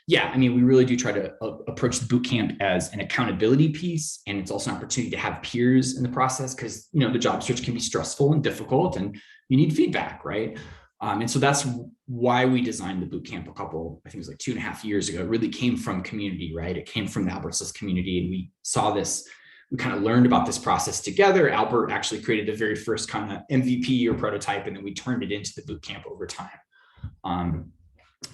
yeah, I mean, we really do try to approach the bootcamp as an accountability piece. And it's also an opportunity to have peers in the process because, you know, the job search can be stressful and difficult and you need feedback, right? And so that's why we designed the bootcamp I think it was like 2.5 years ago. It really came from community, right? It came from the Albertsless community. And we saw this, we kind of learned about this process together. Albert actually created the very first kind of MVP or prototype, and then we turned it into the bootcamp over time.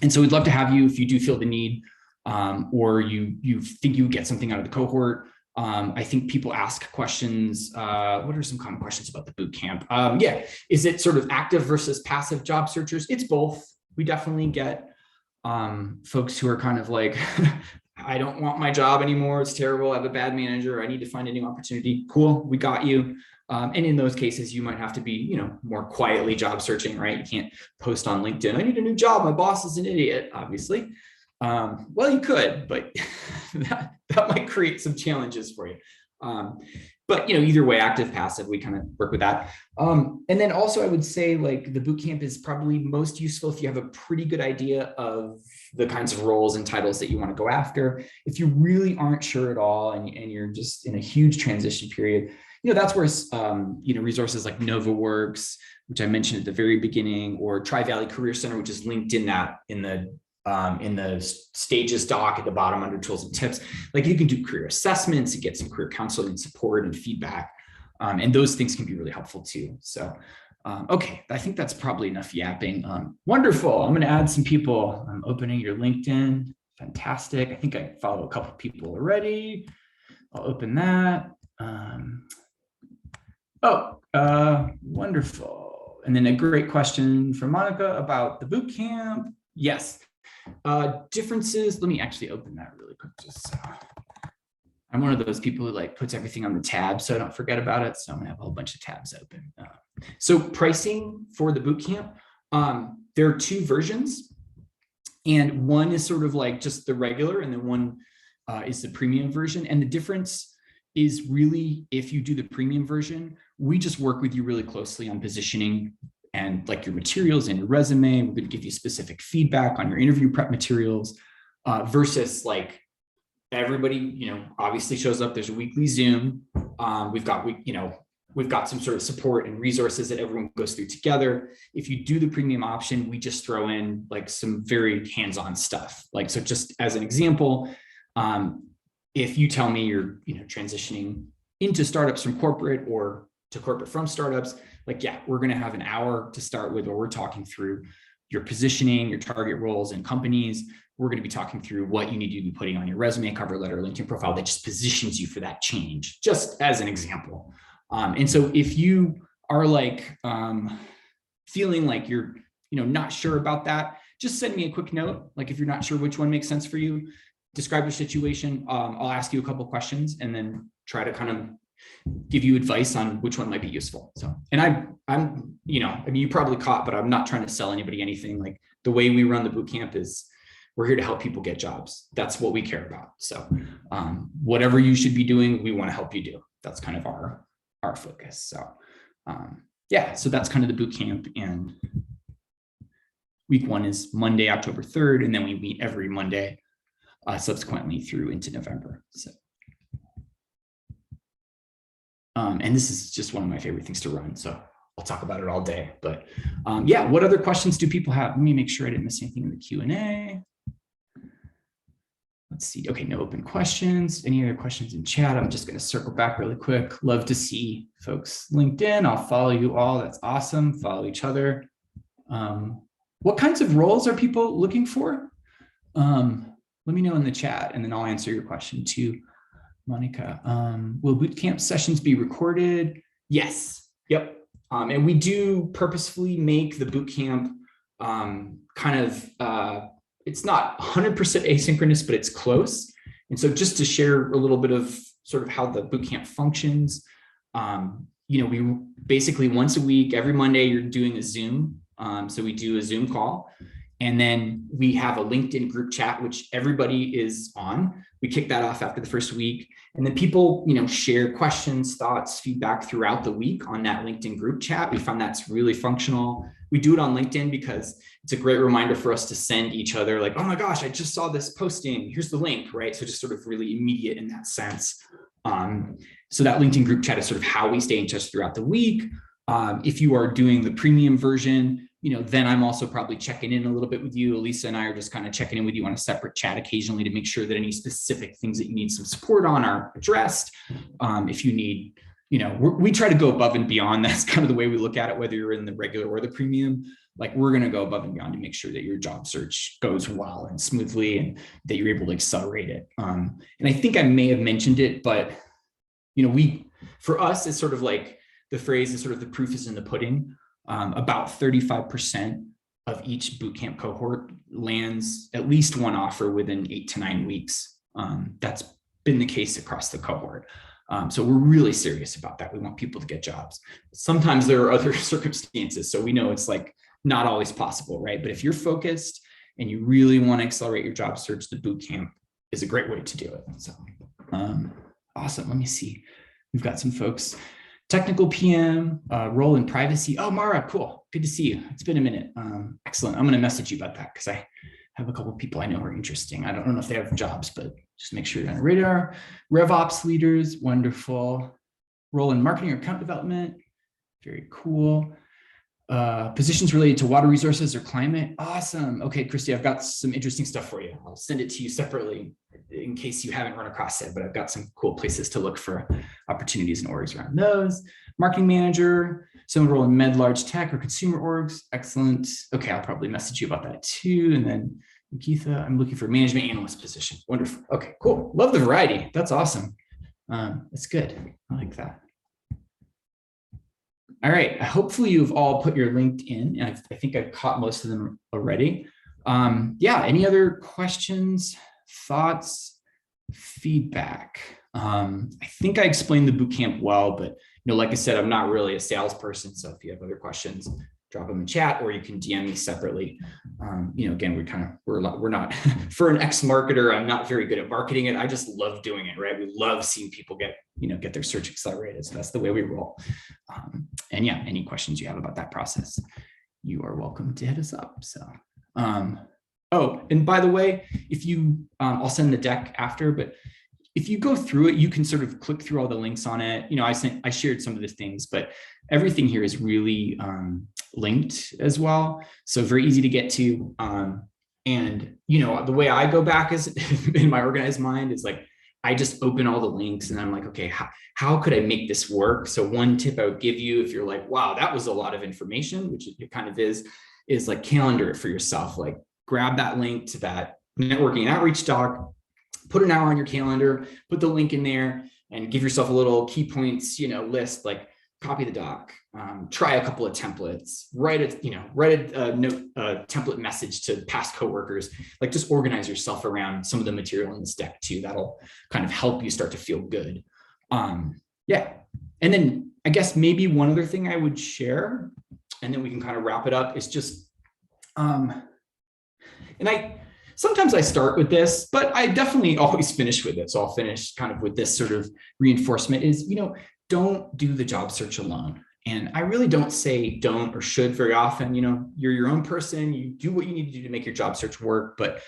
And so we'd love to have you if you do feel the need, or you think you get something out of the cohort. I think people ask questions. What are some common questions about the bootcamp? Yeah, is it sort of active versus passive job searchers? It's both. We definitely get folks who are kind of like, I don't want my job anymore. It's terrible. I have a bad manager. I need to find a new opportunity. Cool, we got you. And in those cases, you might have to be, you know, more quietly job searching, right? You can't post on LinkedIn, I need a new job. My boss is an idiot, obviously. Well, you could, but that might create some challenges for you. But, you know, either way, active, passive, we kind of work with that. And then also I would say like the bootcamp is probably most useful if you have a pretty good idea of the kinds of roles and titles that you want to go after. If you really aren't sure at all and you're just in a huge transition period, you know, that's where, you know, resources like NovaWorks, which I mentioned at the very beginning, or Tri-Valley Career Center, which is linked in the stages doc at the bottom under tools and tips. Like you can do career assessments and get some career counseling and support and feedback. And those things can be really helpful too. So, okay, I think that's probably enough yapping. Wonderful. I'm going to add some people. I'm opening your LinkedIn. Fantastic. I think I follow a couple of people already. I'll open that. Wonderful. And then a great question from Monica about the boot camp. Yes. Differences. Let me actually open that really quick. Just I'm one of those people who like puts everything on the tab so I don't forget about it. So I'm gonna have a whole bunch of tabs open. So pricing for the boot camp. There are 2 versions, and one is sort of like just the regular, and then one is the premium version. And the difference is really, if you do the premium version, we just work with you really closely on positioning and like your materials and your resume. We're going to give you specific feedback on your interview prep materials, versus like everybody, you know, obviously shows up. There's a weekly Zoom. We've got some sort of support and resources that everyone goes through together. If you do the premium option, we just throw in like some very hands-on stuff. Like, so just as an example, if you tell me you're, you know, transitioning into startups from corporate or to corporate from startups, like, yeah, we're going to have an hour to start with where we're talking through your positioning, your target roles and companies. We're going to be talking through what you need to be putting on your resume, cover letter, LinkedIn profile that just positions you for that change, just as an example. And so if you are like feeling like you're, you know, not sure about that, just send me a quick note. Like if you're not sure which one makes sense for you, describe your situation. I'll ask you a couple questions and then try to kind of give you advice on which one might be useful. So, and I'm, you know, I mean, you probably caught, but I'm not trying to sell anybody anything. Like the way we run the bootcamp is we're here to help people get jobs. That's what we care about. So whatever you should be doing, we want to help you do. That's kind of our focus. So yeah, so that's kind of the bootcamp. And week 1 is Monday, October 3rd. And then we meet every Monday subsequently through into November. So, and this is just one of my favorite things to run. So I'll talk about it all day, but yeah, what other questions do people have? Let me make sure I didn't miss anything in the Q&A. Let's see. Okay, no open questions. Any other questions in chat? I'm just going to circle back really quick. Love to see folks LinkedIn. I'll follow you all. That's awesome. Follow each other. What kinds of roles are people looking for? Let me know in the chat and then I'll answer your question too, Monica. Will bootcamp sessions be recorded? Yes. Yep. And we do purposefully make the bootcamp kind of, it's not 100% asynchronous, but it's close. And so just to share a little bit of sort of how the bootcamp functions, we basically once a week, every Monday, you're doing a Zoom. So we do a Zoom call, and then we have a LinkedIn group chat, which everybody is on. We kick that off after the first week. And then people, share questions, thoughts, feedback throughout the week on that LinkedIn group chat. We found that's really functional. We do it on LinkedIn because it's a great reminder for us to send each other like, oh my gosh, I just saw this posting. Here's the link, right? So just sort of really immediate in that sense. So that LinkedIn group chat is sort of how we stay in touch throughout the week. If you are doing the premium version, then I'm also probably checking in a little bit with you. Elisa and I are just kind of checking in with you on a separate chat occasionally to make sure that any specific things that you need some support on are addressed. If you need, we try to go above and beyond. That's kind of the way we look at it, whether you're in the regular or the premium. Like, we're going to go above and beyond to make sure that your job search goes well and smoothly and that you're able to accelerate it. And I think I may have mentioned it, but, for us, it's sort of like the phrase is sort of the proof is in the pudding. About 35% of each bootcamp cohort lands at least one offer within 8 to 9 weeks. That's been the case across the cohort. So we're really serious about that. We want people to get jobs. Sometimes there are other circumstances. So we know it's like not always possible, right? But if you're focused and you really want to accelerate your job search, the bootcamp is a great way to do it. So awesome. Let me see. We've got some folks. Technical PM, role in privacy. Oh, Mara, cool. Good to see you. It's been a minute. Excellent. I'm going to message you about that because I have a couple of people I know are interesting. I don't know if they have jobs, but just make sure you're on the radar. RevOps leaders, wonderful. Role in marketing or account development, very cool. Positions related to water resources or climate. Awesome. Okay, Christy, I've got some interesting stuff for you. I'll send it to you separately in case you haven't run across it, but I've got some cool places to look for opportunities and orgs around those. Marketing manager, some role in med, large tech or consumer orgs. Excellent. Okay, I'll probably message you about that too. And then Keitha, I'm looking for a management analyst position. Wonderful. Okay, cool. Love the variety. That's awesome. That's good. I like that. All right, hopefully you've all put your LinkedIn, and I think I've caught most of them already. Yeah, any other questions, thoughts, feedback? I think I explained the bootcamp well, but like I said, I'm not really a salesperson. So if you have other questions, drop them in chat, or you can DM me separately. Again, we're not for an ex-marketer. I'm not very good at marketing it. I just love doing it, right? We love seeing people get their search accelerated. So that's the way we roll. And yeah, any questions you have about that process, you are welcome to hit us up. So, oh, and by the way, if you, I'll send the deck after, but if you go through it, you can sort of click through all the links on it. I shared some of the things, but everything here is really linked as well. So very easy to get to. And the way I go back is in my organized mind is like, I just open all the links and I'm like, okay, how could I make this work? So one tip I would give you, if you're like, wow, that was a lot of information, which it kind of is like calendar it for yourself. Like, grab that link to that networking and outreach doc, put an hour on your calendar, put the link in there, and give yourself a little key points, list, like copy the doc, try a couple of templates, write a note, template message to past coworkers, like just organize yourself around some of the material in this deck too. That'll kind of help you start to feel good. Yeah. And then I guess maybe one other thing I would share, and then we can kind of wrap it up, is just, sometimes I start with this, but I definitely always finish with it. So I'll finish kind of with this sort of reinforcement is, don't do the job search alone. And I really don't say don't or should very often. You're your own person. You do what you need to do to make your job search work, but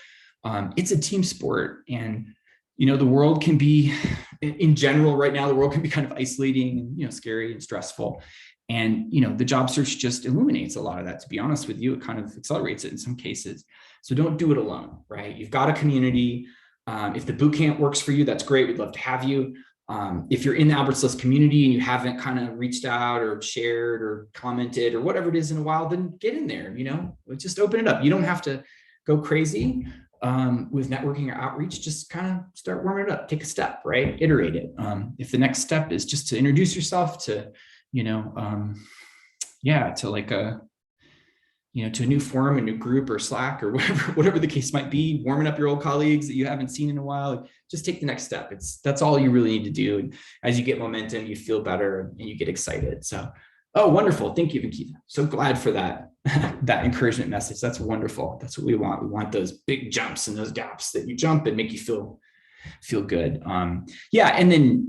it's a team sport. And, the world can be, in general right now, the world can be kind of isolating and, scary and stressful. And, the job search just illuminates a lot of that. To be honest with you, it kind of accelerates it in some cases. So don't do it alone, right? You've got a community. If the bootcamp works for you, that's great. We'd love to have you. If you're in the Albert's List community and you haven't kind of reached out or shared or commented or whatever it is in a while, then get in there, just open it up. You don't have to go crazy with networking or outreach. Just kind of start warming it up, take a step, right? Iterate it. If the next step is just to introduce yourself to, to like a, to a new forum, a new group or Slack or whatever the case might be, warming up your old colleagues that you haven't seen in a while, just take the next step. That's all you really need to do. And as you get momentum, you feel better and you get excited. So, oh, wonderful. Thank you, Nikita. So glad for that, that encouragement message. That's wonderful. That's what we want. We want those big jumps and those gaps that you jump and make you feel good. Yeah. And then,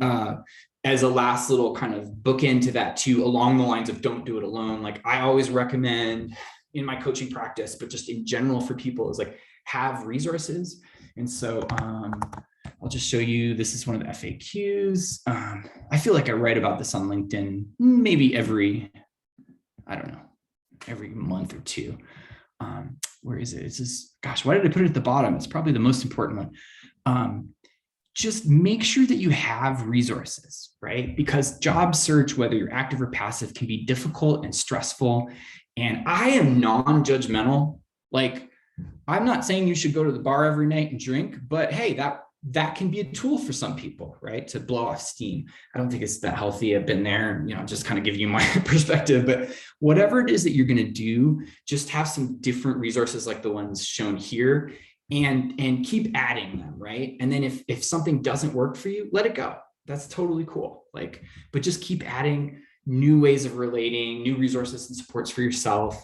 as a last little kind of bookend to that too, along the lines of don't do it alone. Like I always recommend in my coaching practice, but just in general for people is like have resources. And so I'll just show you, this is one of the FAQs. I feel like I write about this on LinkedIn, maybe every month or two. Where is it? It's just, gosh, why did I put it at the bottom? It's probably the most important one. Just make sure that you have resources, right? Because job search, whether you're active or passive, can be difficult and stressful. And I am non-judgmental. Like, I'm not saying you should go to the bar every night and drink, but hey, that can be a tool for some people, right? To blow off steam. I don't think it's that healthy. I've been there, just kind of give you my perspective, but whatever it is that you're going to do, just have some different resources like the ones shown here and keep adding them, right? And then if something doesn't work for you, let it go. That's totally cool. But just keep adding new ways of relating, new resources and supports for yourself.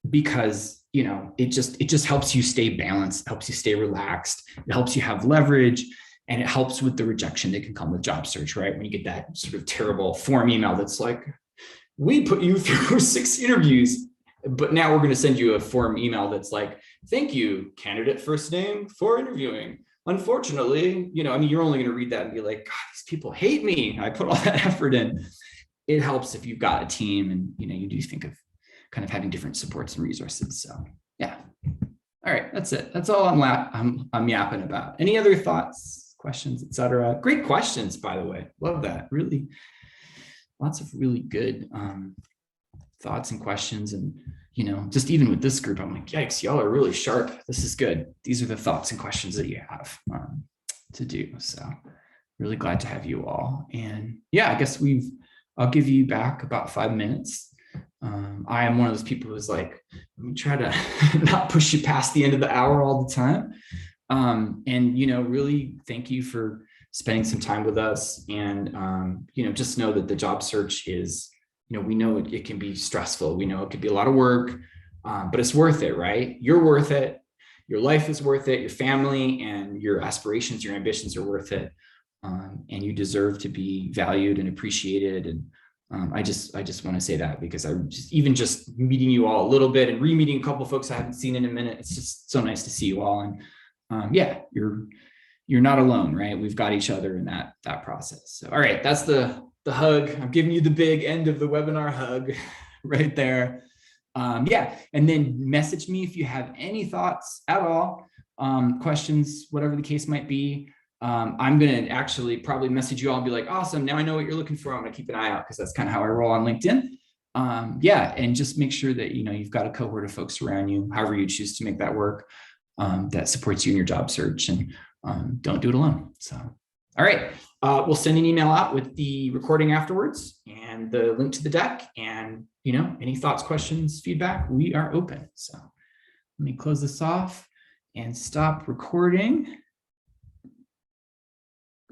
Because it just helps you stay balanced, helps you stay relaxed, it helps you have leverage, and it helps with the rejection that can come with job search, right? When you get that sort of terrible form email that's like, we put you through 6 interviews, but now we're going to send you a form email that's like, thank you, candidate first name for interviewing. Unfortunately, you're only going to read that and be like, God, these people hate me. I put all that effort in. It helps if you've got a team and, you do think of kind of having different supports and resources. So yeah. All right. That's it. That's all I'm yapping about. Any other thoughts, questions, etc.? Great questions, by the way. Love that. Really, lots of really good thoughts and questions. And, just even with this group, I'm like, yikes, y'all are really sharp. This is good. These are the thoughts and questions that you have to do. So really glad to have you all. And yeah, I guess I'll give you back about 5 minutes. I am one of those people who's like, let me try to not push you past the end of the hour all the time. And, really thank you for spending some time with us. And, just know that the job search is, we know it can be stressful. We know it could be a lot of work, but it's worth it, right? You're worth it. Your life is worth it. Your family and your aspirations, your ambitions are worth it. And you deserve to be valued and appreciated. And I just want to say that because just meeting you all a little bit and re-meeting a couple of folks I haven't seen in a minute. It's just so nice to see you all. And yeah, you're not alone, right? We've got each other in that process. So, all right, that's the hug. I'm giving you the big end of the webinar hug right there. Yeah. And then message me if you have any thoughts at all, questions, whatever the case might be. I'm going to actually probably message you all and be like, awesome. Now I know what you're looking for. I'm going to keep an eye out because that's kind of how I roll on LinkedIn. Yeah. And just make sure that, you've got a cohort of folks around you, however you choose to make that work, that supports you in your job search, and don't do it alone. So, all right. We'll send an email out with the recording afterwards and the link to the deck, and, any thoughts, questions, feedback, we are open. So let me close this off and stop recording.